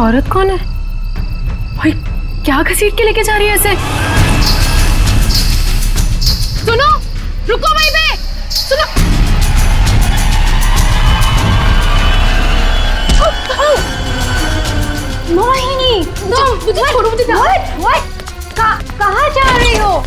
औरत कौन है भाई? क्या घसीट के लेके जा रही है ऐसे? सुनो, रुको वहीं पे, सुनो। मोहिनी, मुझे छोड़ो, मुझे कहाँ जा रही हो?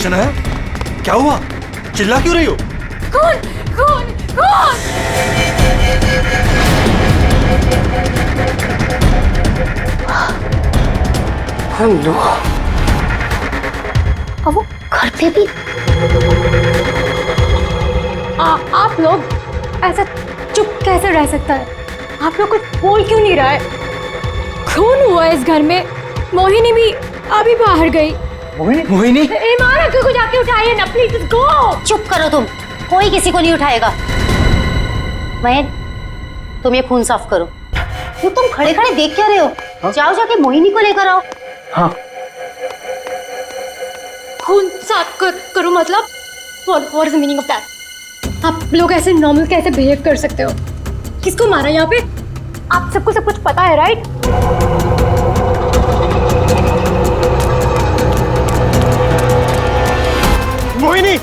शनाया, क्या हुआ? चिल्ला क्यों रही हो? कौन कौन कौन? हेलो। अब वो घर पे भी? आप लोग ऐसा चुप कैसे रह सकता है? आप लोग कुछ बोल क्यों नहीं रहा है? खून हुआ इस घर में। मोहिनी भी अभी बाहर गई। मोहिनी? ईमान अंकल को जाके उठाइए ना प्लीज, गो। चुप करो तुम, कोई किसी को नहीं उठाएगा। मयंक, तुम ये खून साफ करो। क्यों तुम खड़े खड़े देख क्या रहे हो? हाँ? जाओ जाके मोहिनी को लेकर आओ। हाँ। खून साफ करो मतलब? What is the meaning of that? आप लोग ऐसे नॉर्मल कैसे बिहेव कर सकते हो? किसको मारा यहाँ पे? आप सबको सब कुछ पता है, राइट? मोहिनी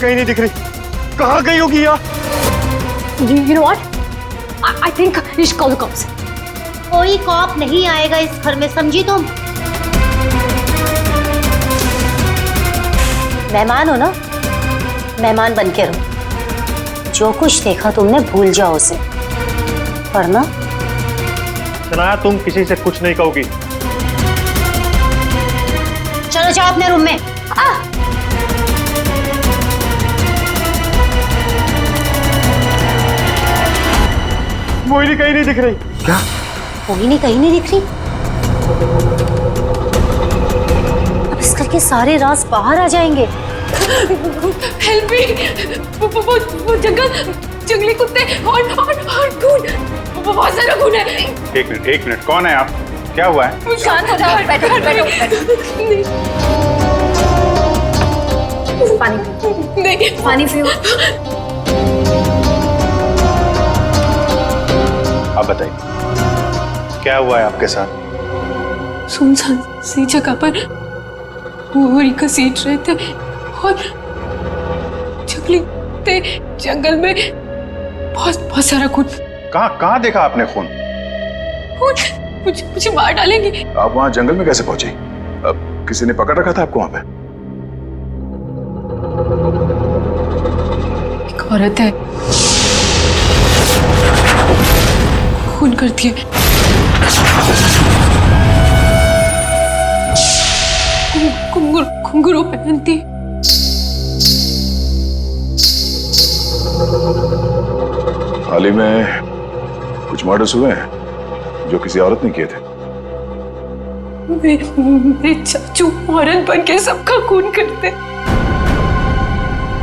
कहीं नहीं दिख रही। कहाँ गई होगी यार? You know what? I think you should call the cops. कोई कॉप नहीं आएगा इस घर में, समझी तुम? मेहमान हो ना, मेहमान बन के रहो। जो कुछ देखा तुमने भूल जाओ उसे, वरना शनाया तुम किसी से कुछ नहीं कहोगी। चलो जाओ अपने रूम में। मोहिनी कहीं नहीं दिख रही। क्या? मोहिनी कहीं नहीं दिख रही? अब इस घर के सारे राज बाहर आ जाएंगे। Help me! वो जंगली कुत्ते और खून, बहुत सारा खून है। एक मिनट, कौन है आप? क्या हुआ है? शांत हो जाओ, बैठो। पानी पियो। आप बताइए क्या हुआ है आपके साथ? सुनसान सी जगह पर बोरी घसीट रहे थे और जंगल में बहुत सारा खून। कहाँ देखा आपने खून? मुझे मार डालेंगे। आप वहाँ जंगल में कैसे पहुंचे? अब किसी ने पकड़ रखा था आपको वहाँ पे? एक औरत है, खून करती है। घुंघरू पहनती है। हाल ही में कुछ मर्डर्स हुए हैं जो किसी औरत ने किए थे। मेरे चाचू औरत बन के सबका खून करते।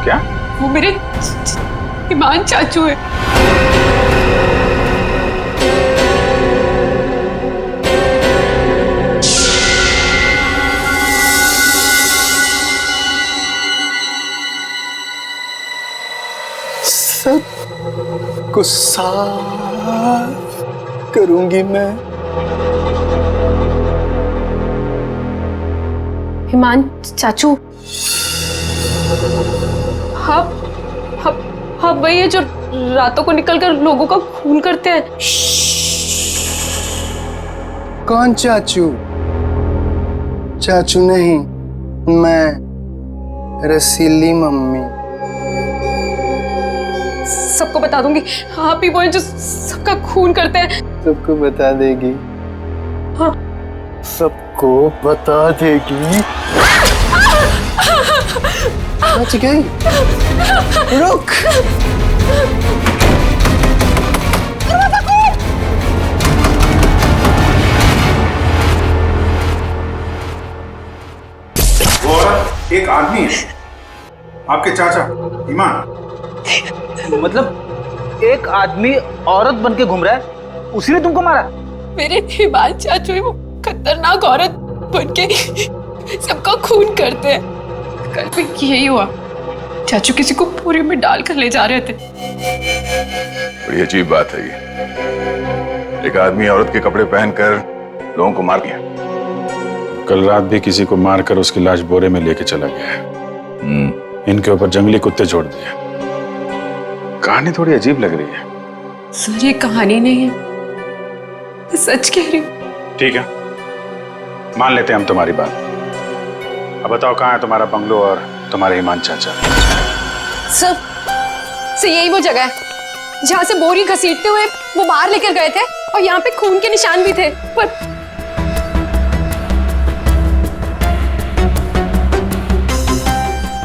क्या? वो मेरे ईमान चाचू है। सब को साफ करूंगी मैं। ईमान चाचू, हाँ वही है जो रातों को निकलकर लोगों का खून करते हैं। कौन चाचू? चाचू नहीं, मैं रसीली मम्मी। सबको बता दूंगी। आप ही वो हैं जो सबका खून करते हैं। सबको बता देगी। हाँ। सबको बता देगी। बच गई। रुक। वो औरत एक आदमी है, आपके चाचा ईमान। मतलब एक आदमी औरत बन के घूम रहा है, उसी ने तुमको मारा? मेरे ईमान चाचू ही वो खतरनाक औरत बन के सबका खून करते हैं। कल भी यही हुआ, चाचू किसी को बोरी में डालकर ले जा रहे थे। बड़ी अजीब बात है ये। एक आदमी औरत के कपड़े पहनकर लोगों को मार दिया। कल रात भी किसी को मारकर उसकी लाश बोरे में लेके चला गया है। इनके ऊपर जंगली कुत्ते छोड़ दिए। कहानी थोड़ी अजीब लग रही है। सर ये कहानी नहीं है, मैं सच कह रही हूँ। ठीक है, मान लेते हैं हम तुम्हारी बात। अब बताओ कहाँ है तुम्हारा बंगलो और तुम्हारे ईमान चाचा? सर यही वो जगह है जहाँ से बोरी घसीटते हुए वो बाहर लेकर गए थे, और यहाँ पे खून के निशान भी थे। पर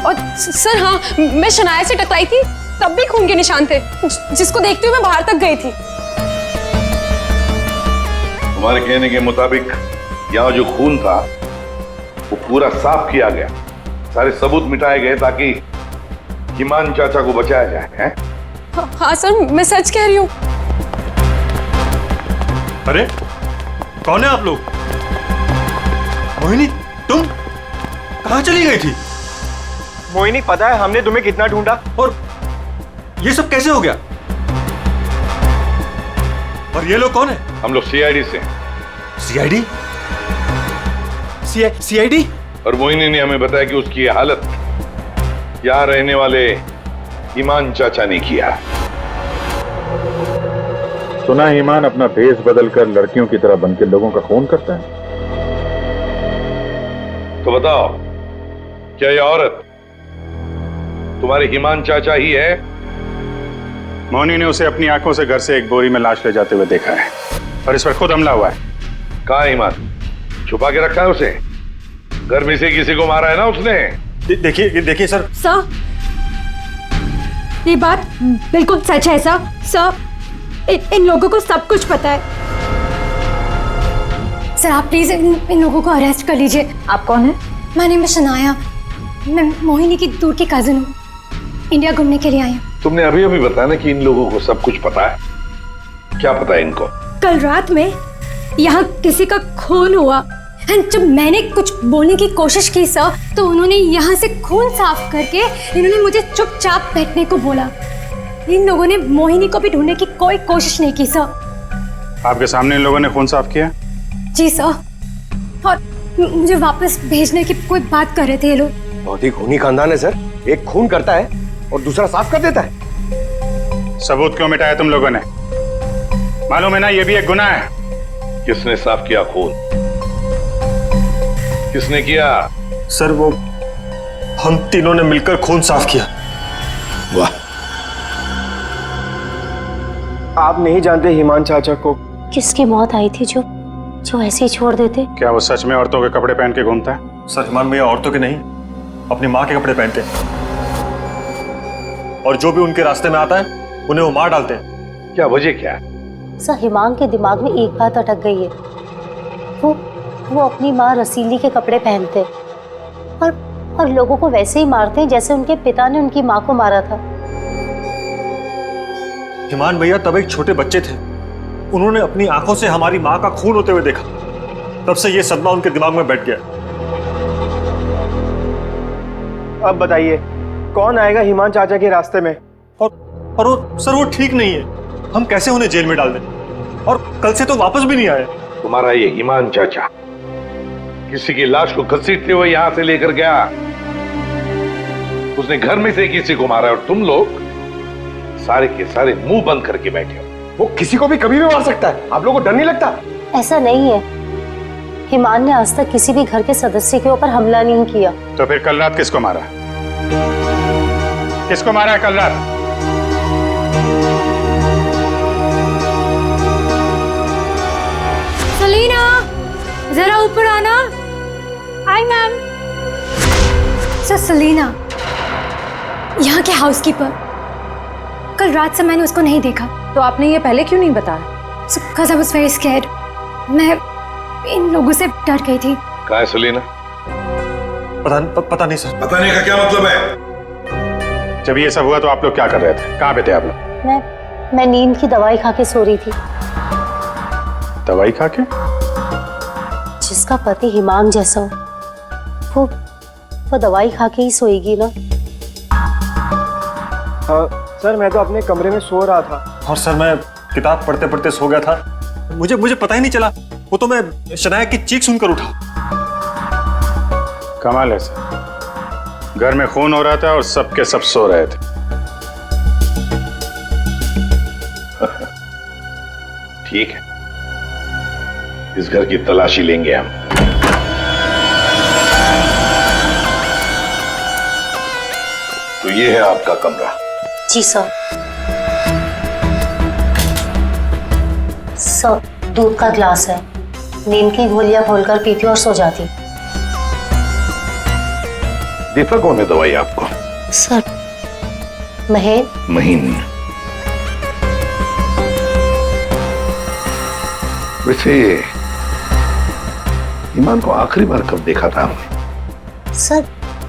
और सर हाँ, मैं शनाया से टकराई थी, तब भी खून के निशान थे, जिसको देखते हुए मैं बाहर तक गई थी। तुम्हारे कहने के मुताबिक यहाँ जो खून था वो पूरा साफ किया गया, सारे सबूत मिटाए गए ताकि ईमान चाचा को बचाया जाए, हैं? हाँ सर, मैं सच कह रही हूँ। अरे कौन है आप लोग? मोहिनी, तुम कहाँ चली गई थी? मोहिनी, पता है हमने तुम्हें कितना ढूंढा। और ये सब कैसे हो गया? और ये लोग कौन है? हम लोग सीआईडी से। सीआईडी? सीआईडी? और मोहिनी ने हमें बताया कि उसकी ये हालत यहाँ रहने वाले ईमान चाचा ने किया। सुना ईमान अपना भेष बदलकर लड़कियों की तरह बनकर लोगों का खून करता है। तो बताओ, क्या ये औरत तुम्हारे ईमान चाचा ही है? मोहिनी ने उसे अपनी आंखों से घर से एक बोरी में लाश ले जाते हुए देखा है, और इस पर खुद हमला हुआ है। कहाँ है ईमान? छुपा के रखा है उसे? घर में से किसी को मारा है ना उसने? देखिए सर। सर, ये बात बिल्कुल सच है सर। सर, इन लोगों को सब कुछ पता है। सर आप प्लीज इन लोगों को अरेस्ट कर लीजिए। आप कौन है? My name is Shanaya. मैं मोहिनी की दूर की कजिन हूँ, इंडिया घूमने के लिए आई हूँ। तुमने अभी अभी बताया ना कि इन लोगों को सब कुछ पता है। क्या पता है इनको? कल रात में यहाँ किसी का खून हुआ, एंड जब मैंने कुछ बोलने की कोशिश की सर, तो उन्होंने यहाँ से खून साफ करके इन्होंने मुझे चुपचाप बैठने को बोला। इन लोगों ने मोहिनी को भी ढूंढने की कोई कोशिश नहीं की सर। आपके सामने इन लोगों ने खून साफ किया? जी सर, और मुझे वापस भेजने की कोई बात कर रहे थे ये लोग। बहुत ही खूनी खानदान है सर। एक खून करता है और दूसरा साफ कर देता है। सबूत क्यों मिटाया तुम लोगों ने? मालूम है ना ये भी एक गुनाह है। किसने साफ किया खून? किसने किया? सर वो हम तीनों ने मिलकर खून साफ किया। वाह, आप नहीं जानते ईमान चाचा को। किसकी मौत आई थी जो ऐसे ही छोड़ देते? क्या वो सच में औरतों के कपड़े पहन के घूमता है? सर ईमान भैया औरतों के नहीं, अपनी माँ के कपड़े पहनते हैं, और जो भी उनके रास्ते में आता है उन्हें वो मार डालते हैं। क्या वजह क्या है? सर हिमांग के दिमाग में एक बात अटक गई है। वो अपनी माँ रसीली के कपड़े पहनते और लोगों को वैसे ही मारते हैं जैसे उनके पिता ने उनकी माँ को मारा था। ईमान भैया तब एक छोटे बच्चे थे, उन्होंने अपनी आंखों से हमारी माँ का खून होते हुए देखा। तब से ये सदमा उनके दिमाग में बैठ गया। अब बताइए कौन आएगा ईमान चाचा के रास्ते में? और वो सर वो ठीक नहीं है, हम कैसे उन्हें जेल में डाल दें? और कल से तो वापस भी नहीं आए। तुम्हारा ये ईमान चाचा किसी की लाश को घसीटते हुए यहां से लेकर गया, उसने घर में से किसी को मारा, और तुम लोग सारे के सारे मुंह बंद करके बैठे हो। वो किसी को भी कभी भी मार सकता है, आप लोगों को डर नहीं लगता? ऐसा नहीं है, हिमान ने आज तक किसी भी घर के सदस्य के ऊपर हमला नहीं किया। तो फिर कल रात किसको मारा? किसको मारा है कल रात? सेलिना, यहाँ के हाउसकीपर। कल रात से मैंने उसको नहीं देखा। तो आपने ये पहले क्यों नहीं बताया? Because I was very scared. मैं इन लोगों से डर गई थी। कहाँ है सेलिना? पता नहीं सर। पता नहीं का क्या मतलब है? जब ये सब हुआ तो आप लोग क्या कर रहे थे? कहाँ पे थे आप लोग? मैं नींद की दवाई खा के सो रही थी। दवाई खा के? जिसका पति हिमांग जैसा हो, वो दवाई खा के ही सोएगी ना। सर मैं तो अपने कमरे में सो रहा था। और सर मैं किताब पढ़ते पढ़ते सो गया था। मुझे पता ही नहीं चला। वो तो मैं शनाया की चीख सुनकर उठा। कमाल है सर, घर में खून हो रहा था और सबके सब सो रहे थे। ठीक है, इस घर की तलाशी लेंगे हम। तो ये है आपका कमरा। जी सर। सर, दूध का ग्लास है। नींद की गोलियां घोलकर पीती और सो जाती। देता कौन है दवाई आपको? सर, महेन। महीन। वैसे ईमान को आखिरी बार कब देखा था आपने? सर,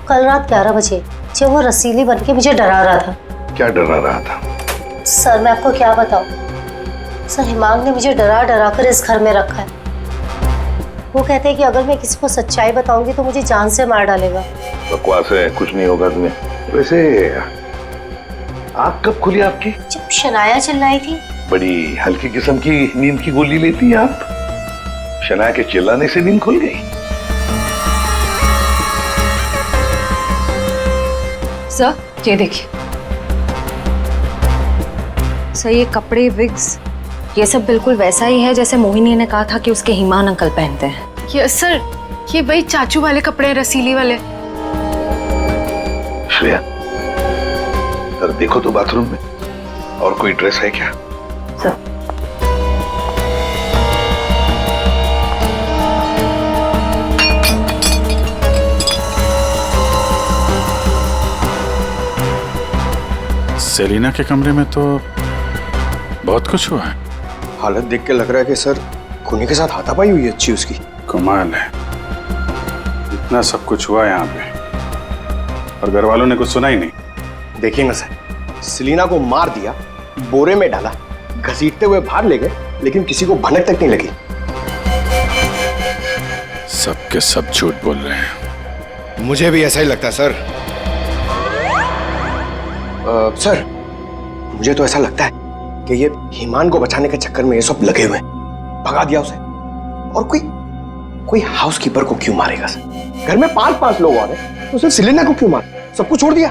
कल रात 11 बजे जब वो रसीली बन के मुझे डरा रहा था। क्या डरा रहा था? सर मैं आपको क्या बताऊं। सर, हिमांग ने मुझे डरा डरा कर इस घर में रखा है। वो कहते हैं कि अगर मैं किसी को सच्चाई बताऊंगी तो मुझे जान से मार डालेगा। बकवास है, कुछ नहीं होगा तुम्हें। वैसे आँख कब खुली आपकी? जब शनाया चिल्लाई थी। बड़ी हल्की किस्म की नींद की गोली लेती हैं आप। शनाया के चिल्लाने से नींद खुल गई? सर ये देखिए सर, ये कपड़े, विग्स, ये सब बिल्कुल वैसा ही है जैसे मोहिनी ने कहा था कि उसके हिमान अंकल पहनते हैं। यस सर, ये वही चाचू वाले कपड़े, रसीली वाले। श्रेया, सर देखो तो बाथरूम में और कोई ड्रेस है क्या? सर सेलिना के कमरे में तो बहुत कुछ हुआ है। हालत देख के लग रहा है कि सर खूनी के साथ हाथापाई हुई अच्छी उसकी। कमाल है, इतना सब कुछ हुआ यहाँ पे और घर वालों ने कुछ सुना ही नहीं। देखिए ना सर, सेलिना को मार दिया, बोरे में डाला, घसीटते हुए बाहर ले गए, लेकिन किसी को भनक तक नहीं लगी। सबके सब झूठ बोल रहे हैं। मुझे भी ऐसा ही लगता है सर। सर, मुझे तो ऐसा लगता है कि ये हिमान को बचाने के चक्कर में ये सब लगे हुए हैं। भगा दिया उसे। और कोई हाउसकीपर को क्यों मारेगा सर? घर में 5-5 लोग और हैं, तो सिर्फ सेलिना को क्यों मार? सबको छोड़ दिया।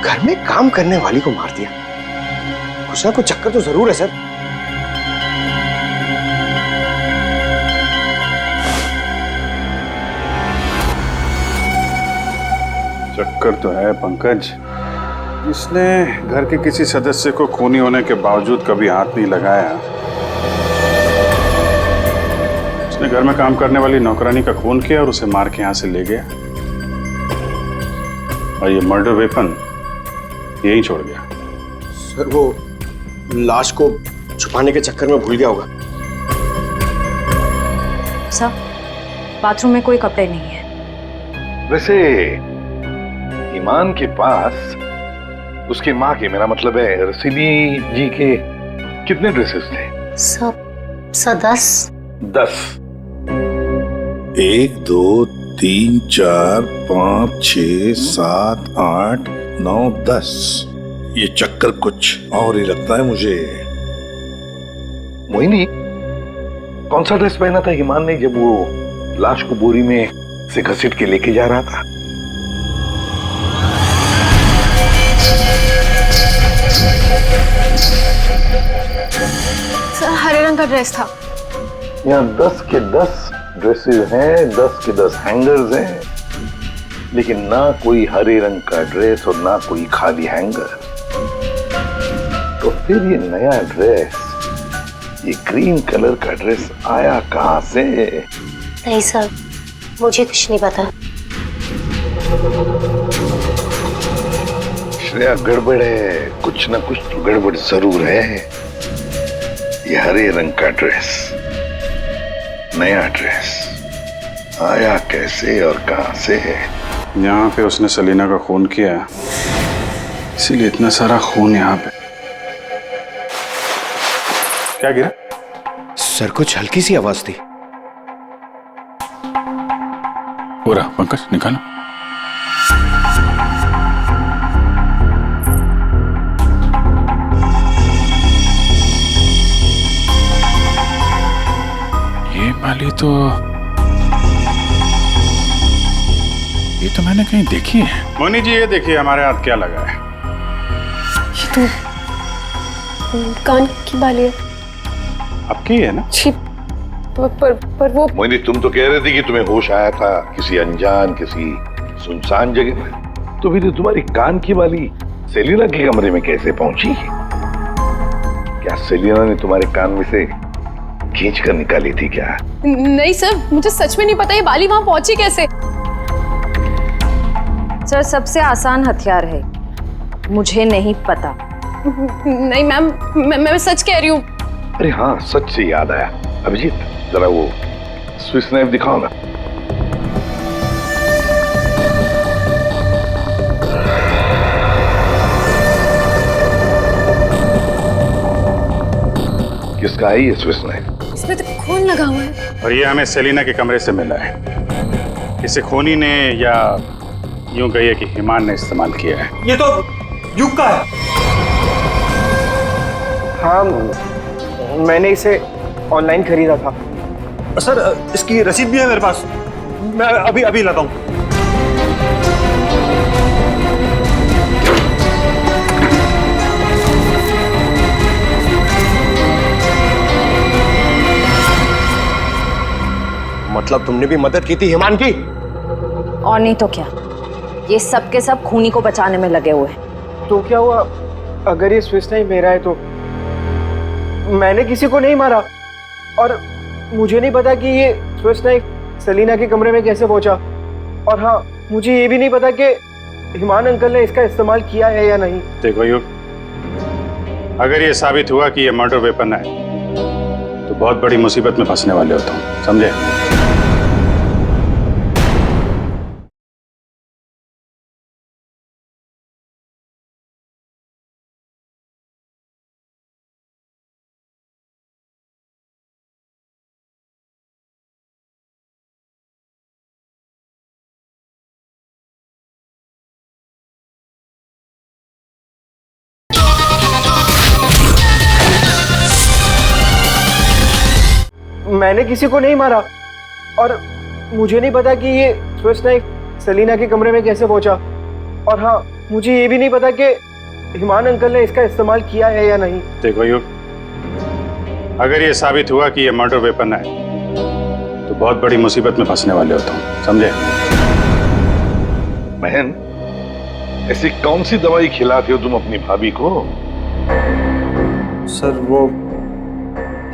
घर में काम करने वाली को मार दिया। कुछ ना कुछ चक्कर तो जरूर है सर। चक्कर तो है पंकज। इसने घर के किसी सदस्य को खूनी होने के बावजूद कभी हाथ नहीं लगाया। उसने घर में काम करने वाली नौकरानी का खून किया और उसे मार के यहां से ले गया और ये मर्डर वेपन यहीं छोड़ गया। सर, वो लाश को छुपाने के चक्कर में भूल गया होगा। सर, बाथरूम में कोई कपड़े नहीं है। वैसे ईमान के पास उसकी माँ के, मेरा मतलब है रसीली जी के, कितने ड्रेसेस थे? सब 10। 10। 1 2 3 4 5 6 7 8 9 10। ये चक्कर कुछ और ही लगता है मुझे। मोहिनी, कौन सा ड्रेस पहना था ईमान ने जब वो लाश को बोरी में से घसीट के लेके जा रहा था? सर, हरे रंग का ड्रेस था। यहाँ 10 के 10 ड्रेसेस हैं, 10 के 10 हैंगर्स हैं, लेकिन ना कोई हरे रंग का ड्रेस और ना कोई खाली हैंगर। तो फिर ये नया ड्रेस, ये ग्रीन कलर का ड्रेस आया कहाँ से? नहीं सर, मुझे कुछ नहीं पता। श्रेया, गड़बड़ है, कुछ ना कुछ तो गड़बड़ जरूर है। ये हरे रंग का ड्रेस, नया ड्रेस, आया कैसे और कहां से है? यहाँ पे उसने सलीना का खून किया, इसीलिए इतना सारा खून यहाँ पे। क्या गिरा? सर, कुछ हल्की सी आवाज थी। पूरा पंकज निकालो। ये माली तो मैंने कहीं देखी है। मोनी जी, ये देखिए हमारे हाथ क्या लगा है। ये तो कान की बाली है। आपकी है ना? छी, पर वो मोहिनी, तुम तो कह रहे थे कि तुम्हें होश आया था किसी अनजान, किसी सुनसान जगह में, तो फिर तुम्हारी कान की बाली सेलिना के कमरे में कैसे पहुंची? क्या सेलिना ने तुम्हारे कान में से खींच कर निकाली थी क्या? नहीं सर, मुझे सच में नहीं पता ये बाली वहां पहुंची कैसे। सर, सबसे आसान हथियार है, मुझे नहीं पता। नहीं मैम, मैं सच कह रही हूँ। अरे हाँ, सच से याद आया। अभिजीत, जरा वो स्विस नाइफ दिखाओ ना। किसका है ये स्विस नाइफ? इसमें तो खून लगा हुआ है। और ये हमें सेलिना के कमरे से मिला है। इसे खूनी ने, या यूं कहिए कि हिमान ने इस्तेमाल किया है। ये तो युग का है। हाँ, मैंने इसे ऑनलाइन खरीदा था। सर, इसकी रसीद भी है मेरे पास, मैं अभी लाता हूँ। मतलब तुमने भी मदद की थी हिमान की? और नहीं तो क्या, ये सब के सब खूनी को बचाने में लगे हुए हैं। तो क्या हुआ अगर ये स्विस नाइफ मेरा है? तो मैंने किसी को नहीं मारा, और मुझे नहीं पता कि ये स्विस नाइफ सलीना के कमरे में कैसे पहुंचा। और हाँ, मुझे ये भी नहीं पता कि हिमान अंकल ने इसका इस्तेमाल किया है या नहीं। देखो युग, अगर ये साबित हुआ कि ये मर्डर वेपन है तो बहुत बड़ी मुसीबत में फंसने वाले हो तुम, समझे? मैंने किसी को नहीं मारा, और मुझे नहीं पता कि ये स्विस नाइफ सलीना के कमरे में कैसे पहुंचा। और हाँ, मुझे ये भी नहीं पता कि हिमान अंकल ने इसका इस्तेमाल किया है या नहीं। देखो युग, अगर ये साबित हुआ कि ये मर्डर वेपन है तो बहुत बड़ी मुसीबत में फंसने वाले हो तुम, समझे? बहन, ऐसी कौन सी दवाई खिलाते हो तुम अपनी भाभी को? सर, वो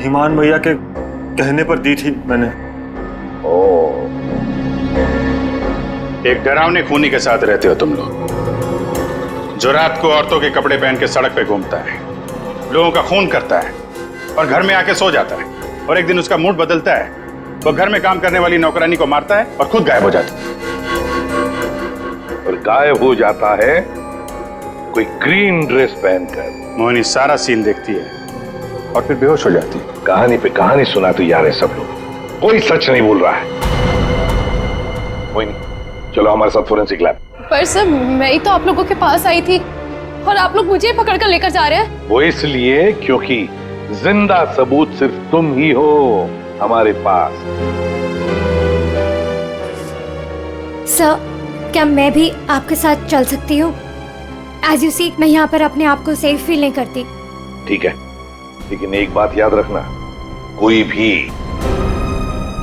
हिमान भैया के कहने पर दी थी मैंने। एक डरावने खूनी के साथ रहते हो तुम लोग, जो रात को औरतों के कपड़े पहन के सड़क पे घूमता है, लोगों का खून करता है और घर में आके सो जाता है, और एक दिन उसका मूड बदलता है, वो घर में काम करने वाली नौकरानी को मारता है और खुद गायब हो जाता है। और गायब हो जाता है कोई ग्रीन ड्रेस पहनकर। मोहिनी सारा सीन देखती है और फिर बेहोश हो जाती है। कहानी पे कहानी सुनाते जा रहे सब लोग, कोई सच नहीं बोल रहा है। मोहिनी, चलो हमारे साथ फोरेंसिक लैब। पर सर, मैं ही तो आप लोगों के पास आई थी और आप लोग मुझे पकड़ कर लेकर जा रहे हैं। वो इसलिए क्योंकि जिंदा सबूत सिर्फ तुम ही हो हमारे पास। सर, क्या मैं भी आपके साथ चल सकती हूँ? एज यू सी, मैं यहाँ पर अपने आप को सेफ फील नहीं करती। ठीक है, लेकिन एक बात याद रखना, कोई भी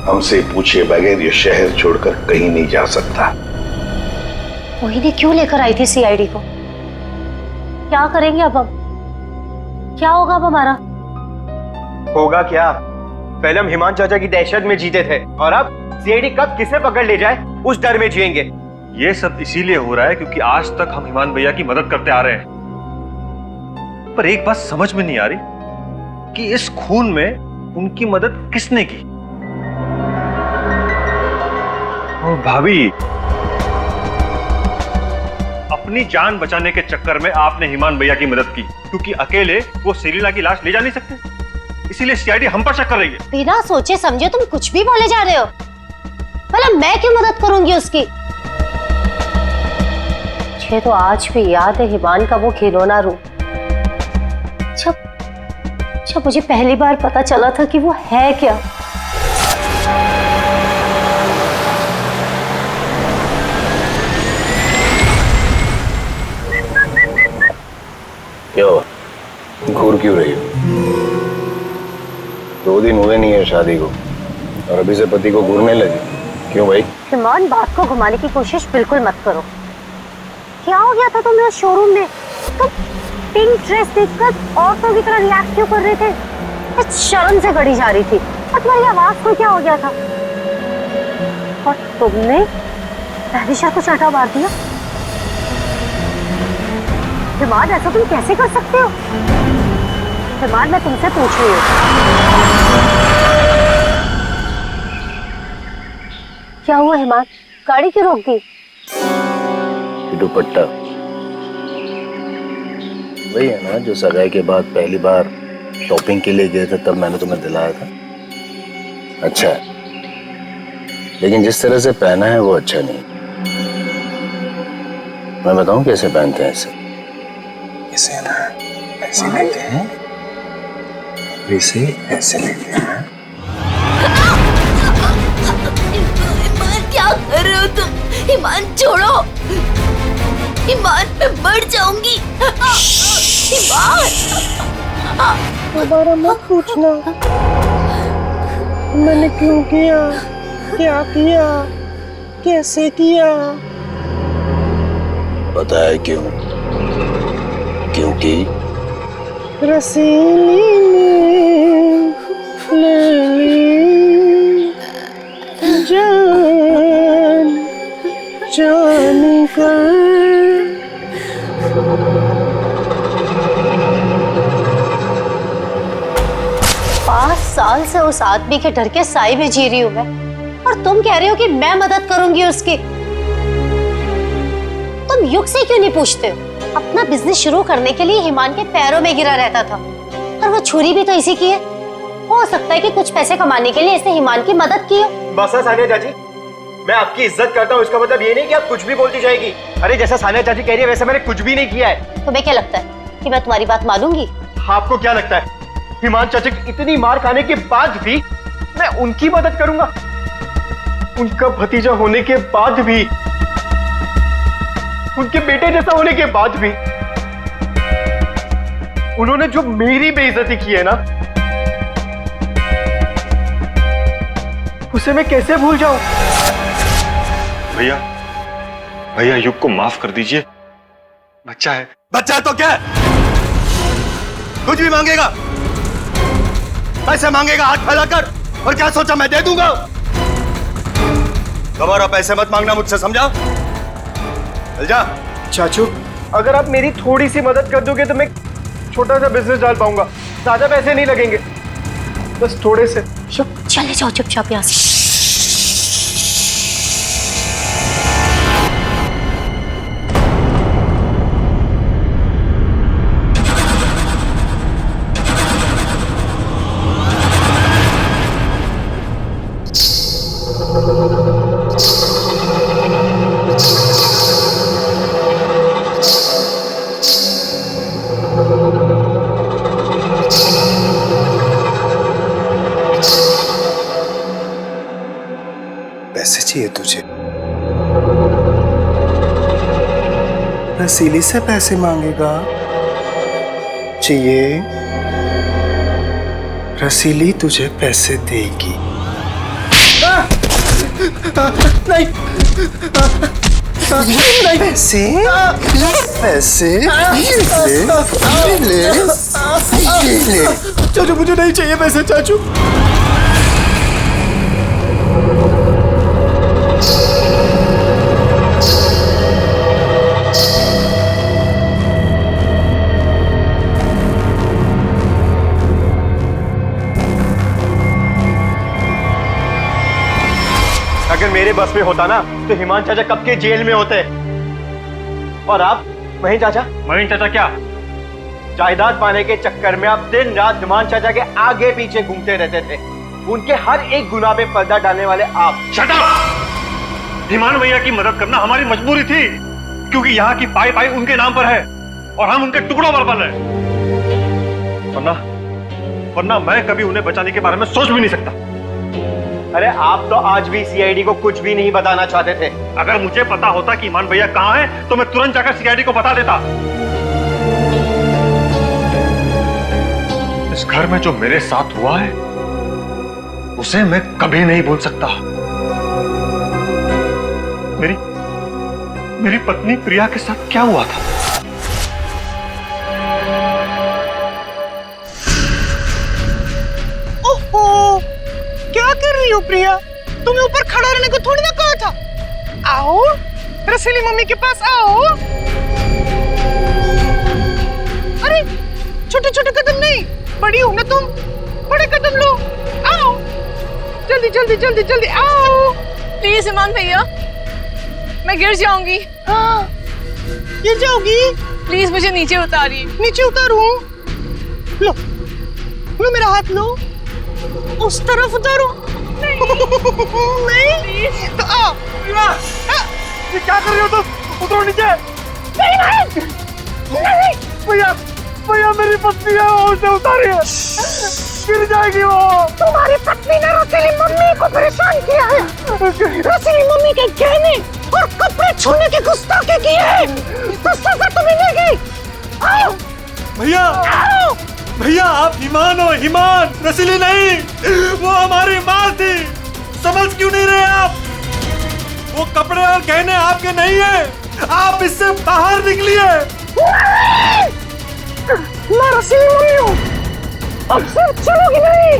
हमसे पूछे बगैर ये शहर छोड़कर कहीं नहीं जा सकता। मोहिनी क्यों लेकर आई थी सीआईडी को? क्या करेंगे अब हम? क्या होगा अब हमारा? होगा क्या? पहले हम हिमान चाचा की दहशत में जीते थे और अब सीआईडी कब किसे पकड़ ले जाए उस डर में जिएंगे। ये सब इसीलिए हो रहा है क्योंकि आज तक हम हिमान भैया की मदद करते आ रहे हैं। पर एक बात समझ में नहीं आ रही कि इस खून में उनकी मदद किसने की। और भाभी, अपनी जान बचाने के चक्कर में आपने हिमान भैया की मदद की क्योंकि अकेले वो सेलिना की लाश ले जा नहीं सकते, इसीलिए सीआईडी हम पर शक कर रही है। बिना सोचे समझे तुम कुछ भी बोले जा रहे हो। भला मैं क्यों मदद करूंगी उसकी? मुझे तो आज भी याद है हिमान का वो खिलौना रूप, जब मुझे पहली बार पता चला था कि वो है क्या। क्या हुआ? घूर क्यों रही हो? 2 दिन हुए नहीं है शादी को और अभी से पति को घूरने लगी, क्यों भाई? हिमान, बात को घुमाने की कोशिश बिल्कुल मत करो। क्या हो गया था तुम्हें शोरूम में? तुम पिंक ड्रेस देखकर औरतों की तरह रिएक्ट क्यों कर रहे थे? कुछ शर्म से गड़ी जा रही थी और तुम्हारी आवाज को क्या हो गया था? और तुमने तहरीशा को चाटा मार दिया। हिमान, ऐसा तुम कैसे कर सकते हो? हिमान, मैं तुमसे पूछ रही हूँ, क्या हुआ हिमान? गाड़ी क्यों रोक दी? दुपट्टा वही है ना जो सगाई के बाद पहली बार शॉपिंग के लिए गए थे, तब मैंने तुम्हें दिलाया था। अच्छा है, लेकिन जिस तरह से पहना है वो अच्छा नहीं। मैं बताऊं कैसे पहनते हैं इसे? इसे ना ऐसे लेते हैं, इसे ऐसे लेते हैं। ईमान, क्या कर रहे हो तुम? ईमान छोड़ो, ईमान मैं मर जाऊंगी। ईमान, दोबारा मत पूछना मैंने क्यों किया, क्या किया, कैसे किया। पता है क्यों? क्योंकि रसीली ने ले ली जान जाने का। 5 साल से उस आदमी के डर के साए में जी रही हूँ मैं, और तुम कह रहे हो कि मैं मदद करूंगी उसकी। तुम युग से क्यों नहीं पूछते हो? अपना बिजनेस शुरू करने के लिए हिमान के पैरों में गिरा रहता था, और वो छुरी भी तो इसी की है। हो सकता है कि कुछ पैसे कमाने के लिए इसने हिमान की मदद की हो। बस सानिया चाची, मैं आपकी इज्जत करता हूँ, इसका मतलब ये नहीं कि आप कुछ भी बोलती जाएगी। अरे जैसा सानिया चाची कह रही है वैसे मैंने कुछ भी नहीं किया है। तुम्हें क्या लगता है कि मैं तुम्हारी बात मानूंगी? आपको क्या लगता है हिमान चाचा की इतनी मार खाने के बाद भी मैं उनकी मदद करूंगा? उनका भतीजा होने के बाद भी, उनके बेटे जैसा होने के बाद भी उन्होंने जो मेरी बेइज्जती की है ना, उसे मैं कैसे भूल जाऊं? भैया, भैया युग को माफ कर दीजिए, बच्चा है। बच्चा है तो क्या है? कुछ भी मांगेगा, पैसे मांगेगा हाथ फैलाकर, और क्या सोचा मैं दे दूंगा? दोबारा पैसे मत मांगना मुझसे, समझा? चल जा। चाचू, अगर आप मेरी थोड़ी सी मदद कर दोगे तो मैं छोटा सा बिजनेस डाल पाऊंगा। ज्यादा पैसे नहीं लगेंगे, बस थोड़े से। चले जाओ चुपचाप यहाँ से। पैसे चाहिए तुझे? रसीली से पैसे मांगेगा? चाहिए? रसीली तुझे पैसे देगी। नहीं, नहीं, पैसे, पैसे ले ले। चाचू मुझे नहीं चाहिए पैसे, चाचू। अगर मेरे बस में होता ना तो हिमान चाचा कब के जेल में होते। और आप महीन चाचा? महीन चाचा क्या? जायदाद पाने के चक्कर में आप दिन रात हिमान चाचा के आगे पीछे घूमते रहते थे। उनके हर एक गुनाह पे पर्दा डालने वाले आप। Shut up! हिमान भैया की मदद करना हमारी मजबूरी थी, क्योंकि यहाँ की पाई पाई उनके नाम पर है और हम उनके टुकड़ों पर पल रहे। वरना मैं कभी उन्हें बचाने के बारे में सोच भी नहीं सकता। अरे आप तो आज भी सीआईडी को कुछ भी नहीं बताना चाहते थे। अगर मुझे पता होता कि ईमान भैया कहाँ है तो मैं तुरंत जाकर सीआईडी को बता देता। इस घर में जो मेरे साथ हुआ है उसे मैं कभी नहीं भूल सकता। मेरी पत्नी प्रिया के साथ क्या हुआ था? ओहो, क्या कर रही हो प्रिया? तुम्हें ऊपर खड़ा रहने को थोड़ी ना कहा था। आओ रसीली मम्मी के पास आओ। अरे छोटे छोटे कदम नहीं, बड़ी हो ना तुम, बड़े कदम लो। आओ जल्दी जल्दी जल्दी जल्दी आओ। प्लीज ईमान भैया, मैं गिर जाऊंगी। हाँ गिर जाओगी? प्लीज मुझे नीचे उतारिए। नीचे उतारूं? लो लो मेरा हाथ लो, उस तरफ उतारो। नहीं तो आओ। ये क्या कर रहे हो तुम? उतरो नीचे। नहीं नहीं भैया भैया मेरी पत्नी है, उसे उतारिए, गिर जाएगी वो। तुम्हारी पत्नी ने रसीली मम्मी को परेशान किया है। रसीली मम्मी के गहने और कपड़े छूने की गुस्ताखी की है, तो सजा तुम्हें मिलेगी। आओ भैया, आओ। भैया आप ईमान हो, ईमान, रसीली नहीं। वो हमारी माँ थी, समझ क्यों नहीं रहे आप? वो कपड़े और गहने आपके नहीं है, आप इससे बाहर निकलिए। मैं रसीली मम्मी हूँ, अब सिर्फ चलोगी नहीं,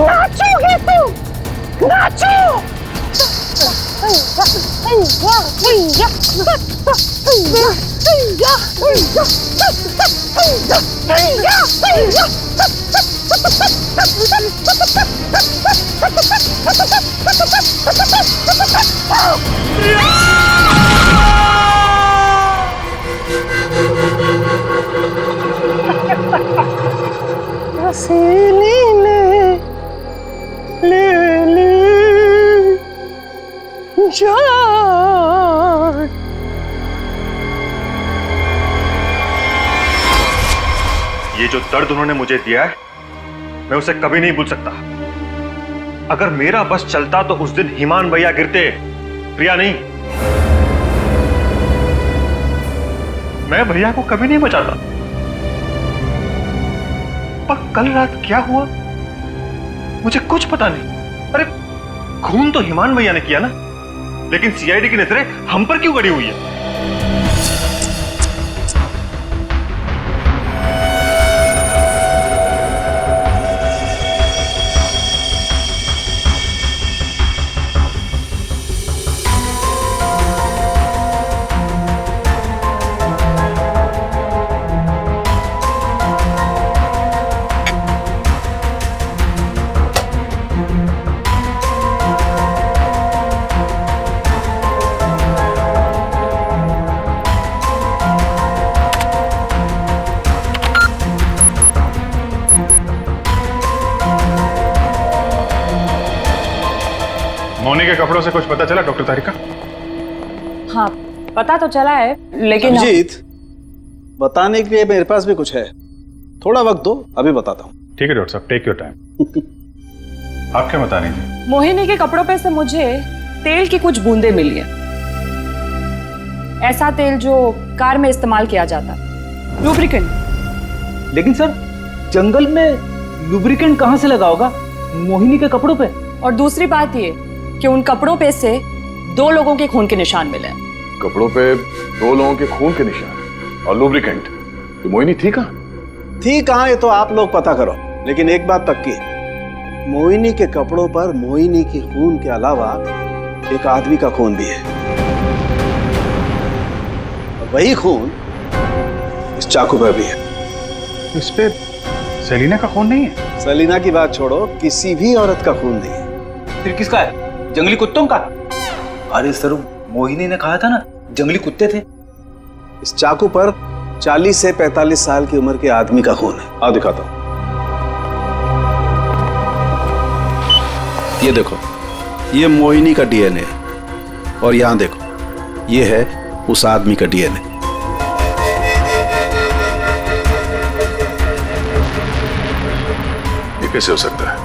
नाचोगे तुम, नाचो। रसीली ले जान। ये जो दर्द उन्होंने मुझे दिया है मैं उसे कभी नहीं भूल सकता। अगर मेरा बस चलता तो उस दिन ईमान भैया गिरते, प्रिया नहीं। मैं भैया को कभी नहीं बचाता। पर कल रात क्या हुआ मुझे कुछ पता नहीं। अरे खून तो ईमान भैया ने किया ना, लेकिन सीआईडी की नजरें हम पर क्यों गड़ी हुई है? मोनी के कपड़ों से कुछ पता चला डॉक्टर तारिका? हाँ पता तो चला है, लेकिन अभिजीत, बताने के लिए मेरे पास भी कुछ है, थोड़ा वक्त दो, अभी बताता हूँ। ठीक है डॉक्टर साहब, टेक योर टाइम। आप क्या बता रही थी? मोहिनी के कपड़ों पे से मुझे तेल की कुछ बूंदें मिली हैं। ऐसा तेल जो कार में इस्तेमाल किया जाता, लुब्रिकेंट। लेकिन सर जंगल में लुब्रिकेंट कहाँ से लगा होगा मोहिनी के कपड़ों पे? और दूसरी बात ये कि उन कपड़ों पे से 2 लोगों के खून के निशान मिले। कपड़ों पे 2 लोगों के खून के निशान और लुब्रिकेंट। तो मोहिनी थी कहाँ? थी कहाँ ये तो आप लोग पता करो, लेकिन एक बात पक्की है, मोहिनी के कपड़ों पर मोहिनी की खून के अलावा एक आदमी का खून भी है। और वही खून इस चाकू पर भी है। इस पे सेलिना का खून नहीं है? सेलिना की बात छोड़ो, किसी भी औरत का खून नहीं है। फिर किसका है? जंगली कुत्तों का? अरे सर, मोहिनी ने कहा था ना जंगली कुत्ते थे। इस चाकू पर 40 से 45 साल की उम्र के आदमी का खून है। आओ दिखाता हूं। ये देखो, ये मोहिनी का डीएनए है और यहां देखो, ये है उस आदमी का डीएनए। ये कैसे हो सकता है?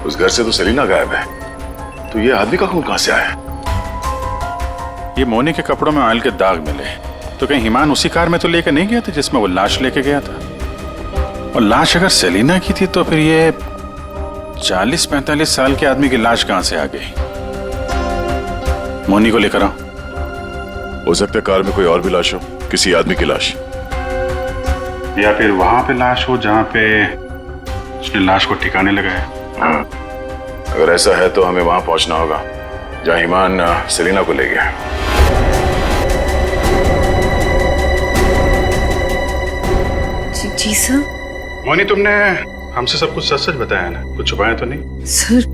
उस घर से तो सेलिना गायब है, तो ये आदमी का खून कहां से आया? ये मोनी के कपड़ों में ऑयल के दाग मिले, तो कहीं ईमान उसी कार में तो लेके नहीं गया था जिसमें वो लाश लेके गया था? और लाश अगर सेलिना की थी तो फिर ये 40-45 साल के आदमी की लाश कहां से आ गई? मोनी को लेकर आओ। हो सकता है कार में कोई और भी लाश हो, किसी आदमी की लाश, या फिर वहां पे लाश हो जहां पे उसने लाश को ठिकाने लगाया। अगर ऐसा है तो हमें वहां पहुंचना होगा जहां ईमान सेलिना को ले गया। जी सर। मोनी, तुमने हमसे सब कुछ सच सच बताया ना? कुछ छुपाया तो नहीं? सर,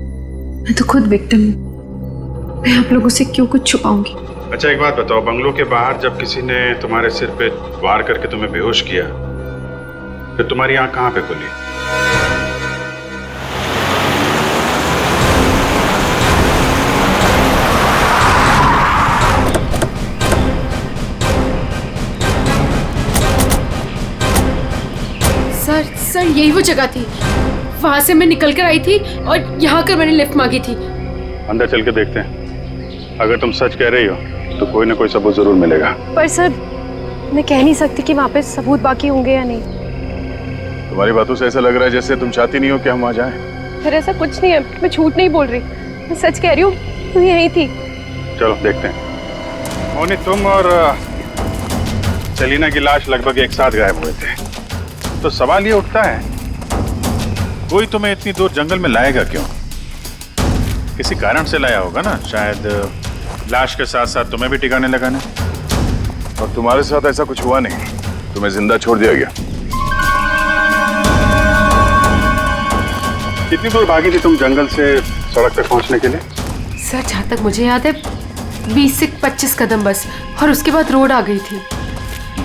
मैं तो खुद विक्टिम हूँ, मैं आप लोगों से क्यों कुछ छुपाऊंगी? अच्छा एक बात बताओ, बंगलों के बाहर जब किसी ने तुम्हारे सिर पे वार करके तुम्हें बेहोश किया, फिर तुम्हारी आंख कहां पे खुली? सर यही वो जगह थी, वहां से मैं निकल कर आई थी और यहाँ कर मैंने लिफ्ट मांगी थी। अंदर चल के देखते हैं, अगर तुम सच कह रही हो तो कोई ना कोई सबूत जरूर मिलेगा। पर सर, मैं कह नहीं सकती कि वहाँ पे सबूत बाकी होंगे या नहीं। तुम्हारी बातों से ऐसा लग रहा है जैसे तुम चाहती नहीं हो कि हम वहां जाएं। फिर ऐसा कुछ नहीं है, मैं झूठ नहीं बोल रही, मैं सच कह रही हूँ, तू यही थी। चलो देखते हैं। मोनी, तुम और सेलिना की लाश लगभग एक साथ गायब हुए थे, तो सवाल ये उठता है, कोई तुम्हें इतनी दूर जंगल में लाएगा क्यों? किसी कारण से लाया होगा ना, शायद लाश के साथ साथ तुम्हें भी ठिकाने लगाने। और तुम्हारे साथ ऐसा कुछ हुआ नहीं, तुम्हें जिंदा छोड़ दिया गया। कितनी दूर भागी थी तुम जंगल से सड़क तक पहुंचने के लिए? सर, जहाँ तक मुझे याद है 20 से 25 कदम बस, और उसके बाद रोड आ गई थी।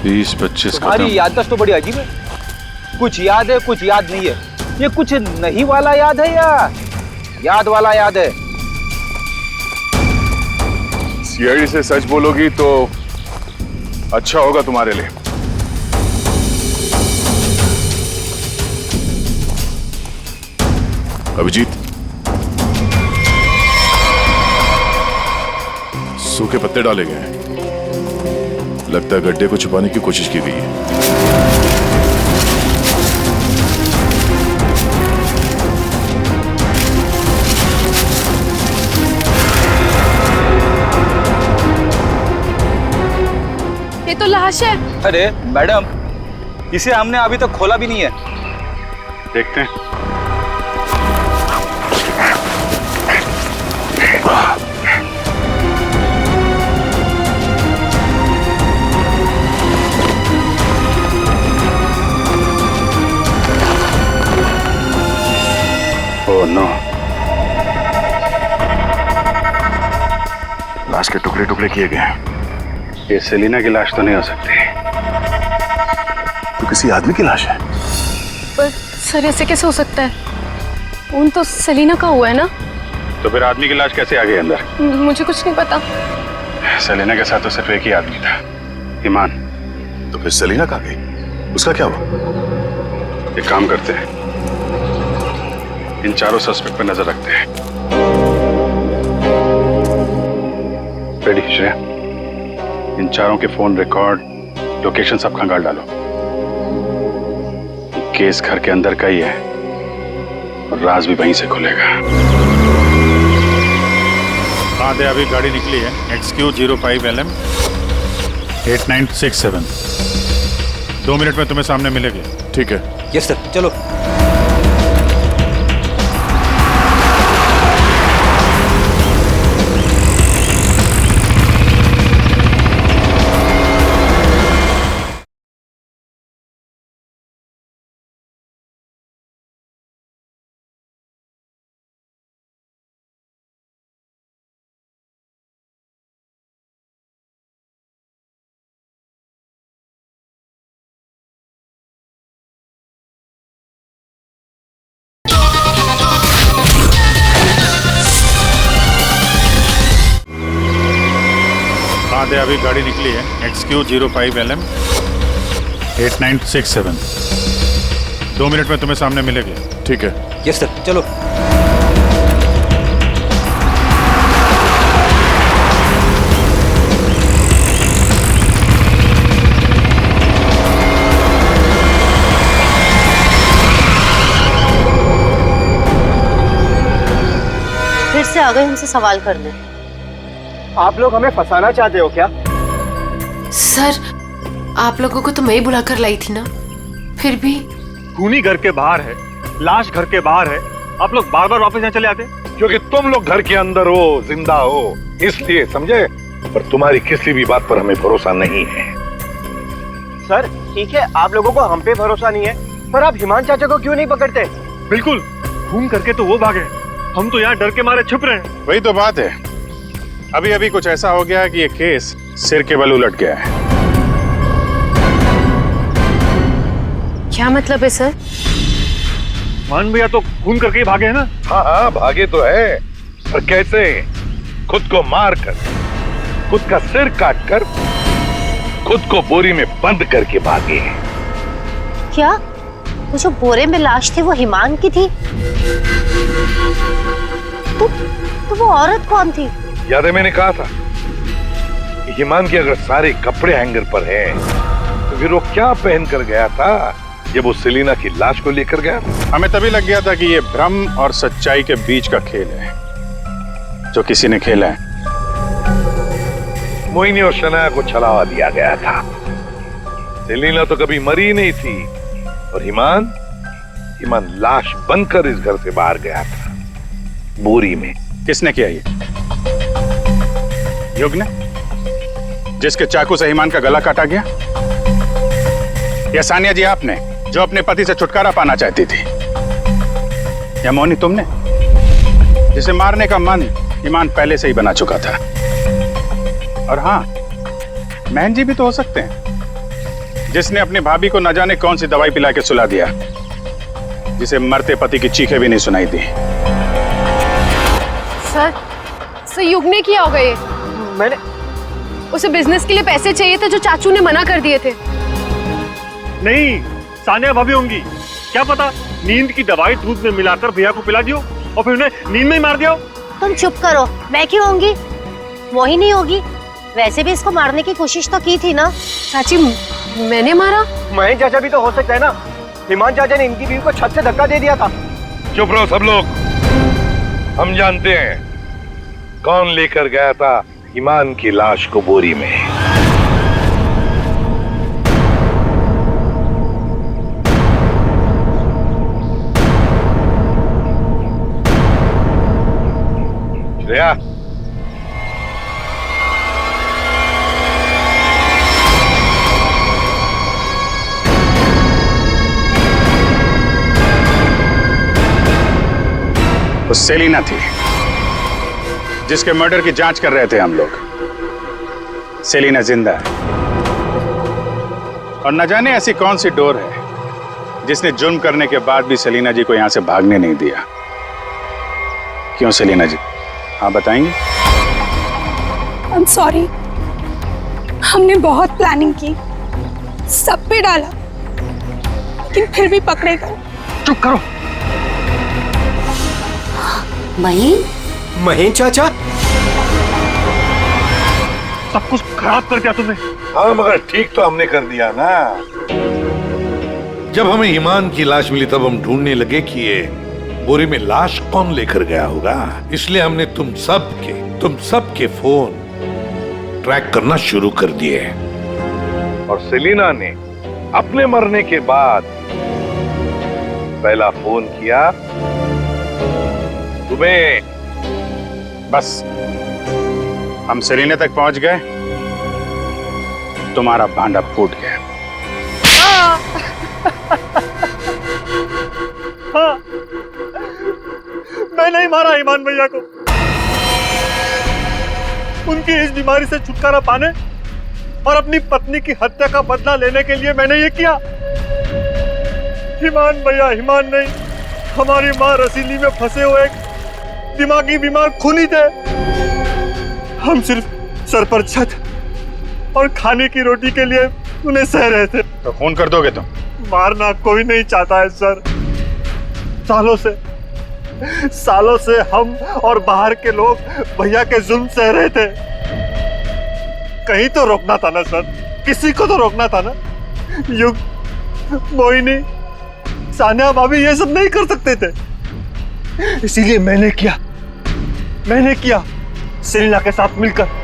20-25 कदम? तुम्हारी याददाश्त तो बड़ी अजीब है, कुछ याद है कुछ याद नहीं है। ये कुछ नहीं वाला याद है या याद वाला याद है? सीआईडी से सच बोलोगी तो अच्छा होगा तुम्हारे लिए। अभिजीत, सूखे पत्ते डाले गए हैं, लगता है गड्ढे को छुपाने की कोशिश की गई है। ये तो लाश है। अरे मैडम, इसे हमने अभी तक खोला भी नहीं है। देखते हैं। ओह नो, लाश के टुकड़े टुकड़े किए गए हैं। ये सेलिना की लाश तो नहीं हो सकती, तो किसी आदमी की लाश है। पर सर, ऐसे कैसे हो सकता है? खून तो सेलिना का हुआ है ना? तो फिर आदमी की लाश कैसे आ गई अंदर? मुझे कुछ नहीं पता। सेलिना के साथ तो सिर्फ एक ही आदमी था, ईमान। तो फिर सेलिना कहाँ गई? उसका क्या हुआ? एक काम करते हैं, इन चारों सस्पेक्ट पर नजर रखते हैं। रेडी श्रेया, इन चारों के फोन रिकॉर्ड, लोकेशन सब खंगाल डालो। केस घर के अंदर का ही है और राज भी वहीं से खुलेगा। हाँ दे, अभी गाड़ी निकली है, XQ05LM 8967। 2 मिनट में तुम्हें सामने मिलेगी। ठीक है। यस सर, चलो। याद है अभी गाड़ी निकली है XQ05LM 8967। 2 मिनट में तुम्हें सामने मिलेगी। ठीक है। यस सर, चलो। फिर से आ गए हमसे सवाल करने। आप लोग हमें फंसाना चाहते हो क्या? सर, आप लोगों को तो मैं ही बुलाकर लाई थी ना, फिर भी। खूनी घर के बाहर है, लाश घर के बाहर है, आप लोग बार बार वापस यहाँ चले आते? क्योंकि तुम लोग घर के अंदर हो, जिंदा हो, इसलिए, समझे? पर तुम्हारी किसी भी बात पर हमें भरोसा नहीं है। सर ठीक है, आप लोगों को हम पे भरोसा नहीं है, पर आप हिमान चाचा को क्यों नहीं पकड़ते? बिल्कुल, खून करके तो वो भागे, हम तो यहाँ डर के मारे छुप रहे हैं। वही तो बात है, अभी अभी कुछ ऐसा हो गया है कि ये केस सिर के बल उलट गया है। क्या मतलब है सर? मान भैया तो खून करके ही भागे है ना? हाँ हाँ, भागे तो है, पर कैसे? खुद को मार कर, खुद का सिर काट कर, खुद को बोरी में बंद करके भागे। क्या वो जो बोरे में लाश थी वो हिमान की थी? तो वो औरत कौन थी? याद है मैंने कहा था कि हिमान के अगर सारे कपड़े हैंगर पर हैं, तो फिर वो क्या पहन कर गया था जब वो सेलिना की लाश को लेकर गया? हमें तभी लग गया था कि ये भ्रम और सच्चाई के बीच का खेल है जो किसी ने खेला है। मोहिनी और शनाया को छलावा दिया गया था। सेलिना तो कभी मरी नहीं थी, और हिमान लाश बनकर इस घर से बाहर गया था, बोरी में। किसने किया ये? युग ने, जिसके चाकू से हिमान का गला काटा गया? या सानिया जी आपने, जो अपने पति से छुटकारा पाना चाहती थी? या मोहिनी तुमने, जिसे मारने का मन हिमान पहले से ही बना चुका था? और हाँ, महन जी भी तो हो सकते हैं, जिसने अपनी भाभी को न जाने कौन सी दवाई पिला के सुला दिया, जिसे मरते पति की चीखें भी नहीं सुनाई दी। सर युग ने किया होगा ये। मैंने उसे बिजनेस के लिए पैसे चाहिए थे जो चाचू ने मना कर दिए थे। नहीं, सानिया भाभी होंगी, क्या पता नींद की दवाई दूध में मिलाकर भैया को पिला दियो और फिर उन्हें नींद में ही मार दिया। तुम चुप करो, मैं क्यों होंगी? मोहिनी होगी। वैसे भी इसको मारने की कोशिश तो की थी ना। चाची, मैंने मारा? महेश चाचा भी तो हो सकता है ना, हिमान चाचा ने इनकी बीवी को छत से धक्का दे दिया था। चुप रहो सब लोग, हम जानते हैं कौन लेकर गया था हिमान की लाश को बोरी में। श्रेया, वो सेलिना थी जिसके मर्डर की जांच कर रहे थे हम लोग। सेलिना जिंदा है, और न जाने ऐसी कौन सी डोर है जिसने जुर्म करने के बाद भी सेलिना जी को यहां से भागने नहीं दिया। क्यों सेलिना जी, आप बताएंगे? I'm sorry, हमने बहुत प्लानिंग की, सब पे डाला, लेकिन फिर भी पकड़े गए। चुप करो। महेश चाचा, सब कुछ खराब कर दिया तुमने। हाँ, मगर ठीक तो हमने कर दिया ना। जब हमें ईमान की लाश मिली तब हम ढूंढने लगे कि ये बोरी में लाश कौन लेकर गया होगा, इसलिए हमने तुम सबके फोन ट्रैक करना शुरू कर दिए। और सेलिना ने अपने मरने के बाद पहला फोन किया तुम्हें। बस हम सेलिना तक पहुंच गए, तुम्हारा भांडा फूट गया। हाँ, मैं नहीं मारा ईमान भैया को। उनकी इस बीमारी से छुटकारा पाने और अपनी पत्नी की हत्या का बदला लेने के लिए मैंने ये किया। ईमान भैया ईमान नहीं, हमारी माँ रसीली में फंसे हुए एक दिमागी बीमार खूनी थे। हम सिर्फ सर पर छत, और खाने की रोटी के लिए उन्हें सह रहे थे। तो खून कर दोगे तुम? मारना कोई नहीं चाहता है सर। सालों से हम और बाहर के लोग भैया के जुल्म सह रहे थे। कहीं तो रोकना था ना सर, किसी को तो रोकना था ना। युग, मोहिनी, सानिया भाभी ये सब नहीं कर सकते थे, इसीलिए मैंने किया सेलिना के साथ मिलकर।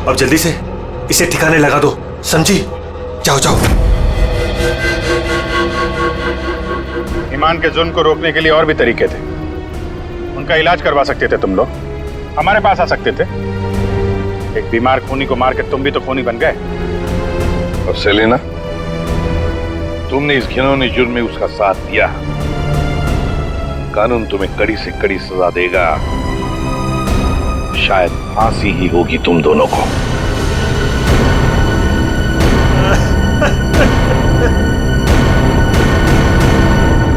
अब जल्दी से इसे ठिकाने लगा दो, समझी? जाओ जाओ। ईमान के जुल्म को रोकने के लिए और भी तरीके थे। उनका इलाज करवा सकते थे तुम लोग, हमारे पास आ सकते थे। एक बीमार खूनी को मार के तुम भी तो खूनी बन गए। और सेलिना, तुमने इस घिनौने जुर्म में उसका साथ दिया। कानून तुम्हें कड़ी से कड़ी सजा देगा, शायद फांसी ही होगी तुम दोनों को।